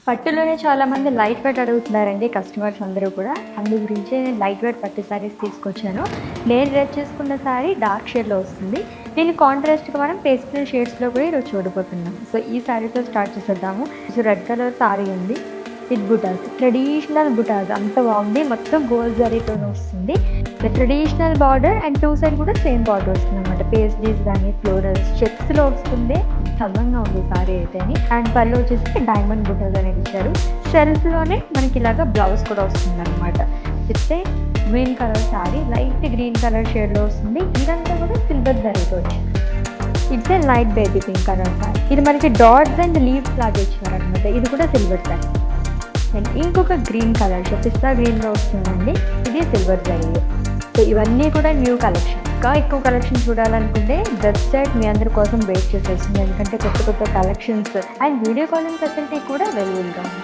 పట్టులోనే చాలామంది light weight అడుగుతున్నారండి customers అందరూ కూడా. అందు గురించే నేను లైట్ వెయిట్ పట్టు శారీస్ తీసుకొచ్చాను. నేను డ్రెస్ చేసుకున్న శారీ డార్క్ షేడ్లో వస్తుంది. దీన్ని కాంట్రాస్ట్గా మనం పేస్టల్ షేడ్స్లో కూడా ఈరోజు చూడబోతున్నాం. సో ఈ శారీతో స్టార్ట్ చేసేద్దాము. సో రెడ్ కలర్ శారీ ఉంది విత్ బుటాస్, ట్రెడిషనల్ బుటాస్, అంత బాగుంది. మొత్తం గోల్డ్ జరీతో వస్తుంది. Traditional border and two side కూడా సేమ్ బార్డర్ వస్తుంది అనమాట. పేస్టీస్ కానీ ఫ్లోరల్స్ చెక్స్లో వస్తుంది. అందంగా ఉంది సారీ అయితే. అండ్ పళ్ళు వచ్చేసి డైమండ్ బుటాస్ అనేది ఇచ్చారు. సెల్ఫ్లోనే మనకి ఇలాగా బ్లౌజ్ కూడా వస్తుంది అనమాట. చెప్తే green colour sorry light green colour షేడ్లో వస్తుంది. ఇదంతా కూడా సిల్వర్ జరీతో వచ్చింది. It's a light baby pink colour sorry. ఇది మనకి డాట్స్ అండ్ లీవ్స్ లాగా ఇచ్చారు అనమాట. ఇది కూడా సిల్వర్ సారీ. అండ్ ఇంకొక గ్రీన్ కలర్ పిస్తా గ్రీన్లో వస్తుందండి. ఇది సిల్వర్ జరీలో. సో ఇవన్నీ కూడా న్యూ కలెక్షన్. ఇంకా ఎక్కువ కలెక్షన్ చూడాలనుకుంటే వెబ్సైట్ మీ అందరి కోసం వెయిట్ చేసేస్తుంది. ఎందుకంటే కొత్త కొత్త collections and video calling facility కూడా అవైలబుల్గా ఉంది.